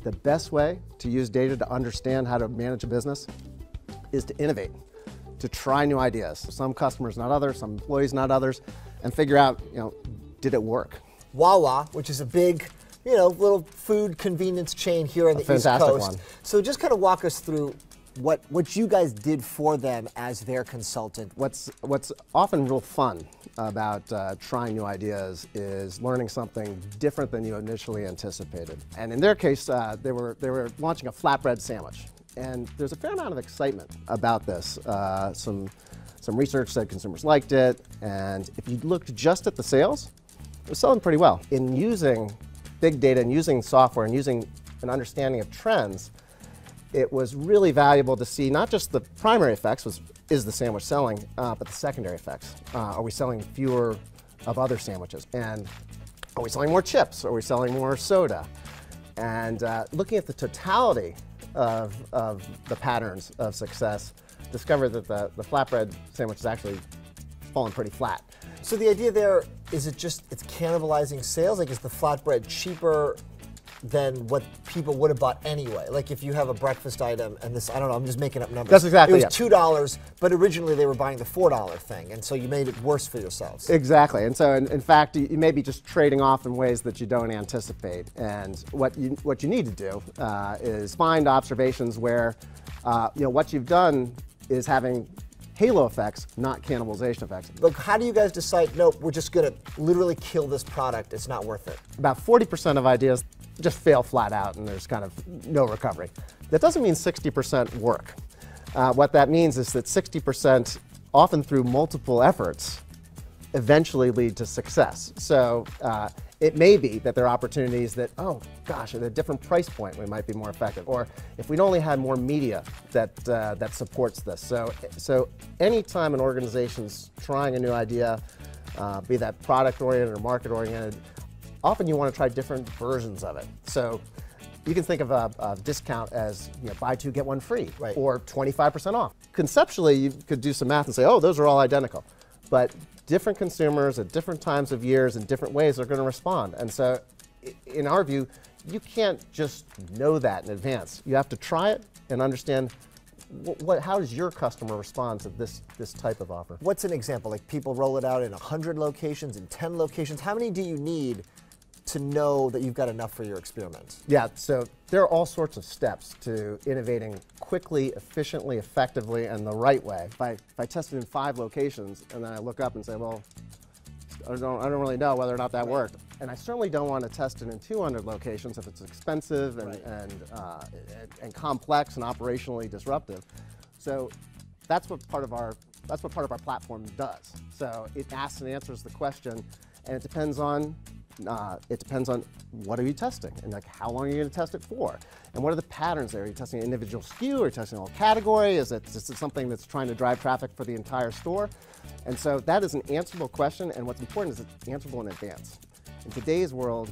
the best way to use data to understand how to manage a business is to innovate, to try new ideas. Some customers, not others, some employees, not others, and figure out, did it work? Wawa, which is a big, little food convenience chain here on the East Coast. One. So just kind of walk us through what you guys did for them as their consultant. What's often real fun about trying new ideas is learning something different than you initially anticipated. And in their case, they were launching a flatbread sandwich. And there's a fair amount of excitement about this. Some research said consumers liked it, and if you looked just at the sales, it was selling pretty well. In using big data and using software and using an understanding of trends, it was really valuable to see not just the primary effects, is the sandwich selling, but the secondary effects. Are we selling fewer of other sandwiches? And are we selling more chips? Are we selling more soda? And looking at the totality of the patterns of success, discovered that the flatbread sandwich is actually falling pretty flat. So the idea there, is it's cannibalizing sales? Like, is the flatbread cheaper than what people would have bought anyway? Like, if you have a breakfast item and this, I don't know, I'm just making up numbers. That's exactly it. was $2, but originally they were buying the $4 thing, and so you made it worse for yourselves. Exactly, and so in fact, you may be just trading off in ways that you don't anticipate. And what you need to do is find observations where what you've done is having halo effects, not cannibalization effects. Look, how do you guys decide, nope, we're just going to literally kill this product, it's not worth it? About 40% of ideas just fail flat out and there's kind of no recovery. That doesn't mean 60% work. What that means is that 60%, often through multiple efforts, eventually lead to success. So it may be that there are opportunities that, oh gosh, at a different price point we might be more effective, or if we'd only had more media that supports this. So anytime an organization's trying a new idea, be that product oriented or market oriented, often you want to try different versions of it. So you can think of a discount as buy two, get one free, right, or 25% off. Conceptually, you could do some math and say, oh, those are all identical. But different consumers at different times of years in different ways are going to respond. And so in our view, you can't just know that in advance. You have to try it and understand how does your customer respond to this type of offer. What's an example? Like, people roll it out in 100 locations, in 10 locations. How many do you need to know that you've got enough for your experiment? Yeah, so there are all sorts of steps to innovating quickly, efficiently, effectively, and the right way. If I test it in 5 locations and then I look up and say, well, I don't really know whether or not that worked. And I certainly don't want to test it in 200 locations if it's expensive and complex and operationally disruptive. So that's what part of our platform does. So it asks and answers the question, and it depends on what are you testing, and like how long are you going to test it for, and what are the patterns there? Are you testing an individual SKU, or are you testing a whole category? Is it something that's trying to drive traffic for the entire store? And so that is an answerable question, and what's important is it's answerable in advance. In today's world,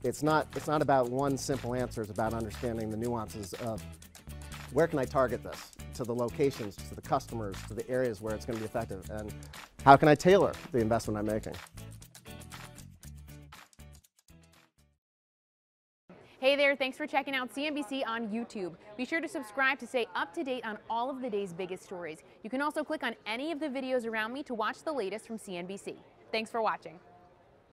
it's not about one simple answer. It's about understanding the nuances of where can I target this, to the locations, to the customers, to the areas where it's going to be effective, and how can I tailor the investment I'm making. Hey there, thanks for checking out CNBC on YouTube. Be sure to subscribe to stay up to date on all of the day's biggest stories. You can also click on any of the videos around me to watch the latest from CNBC. Thanks for watching.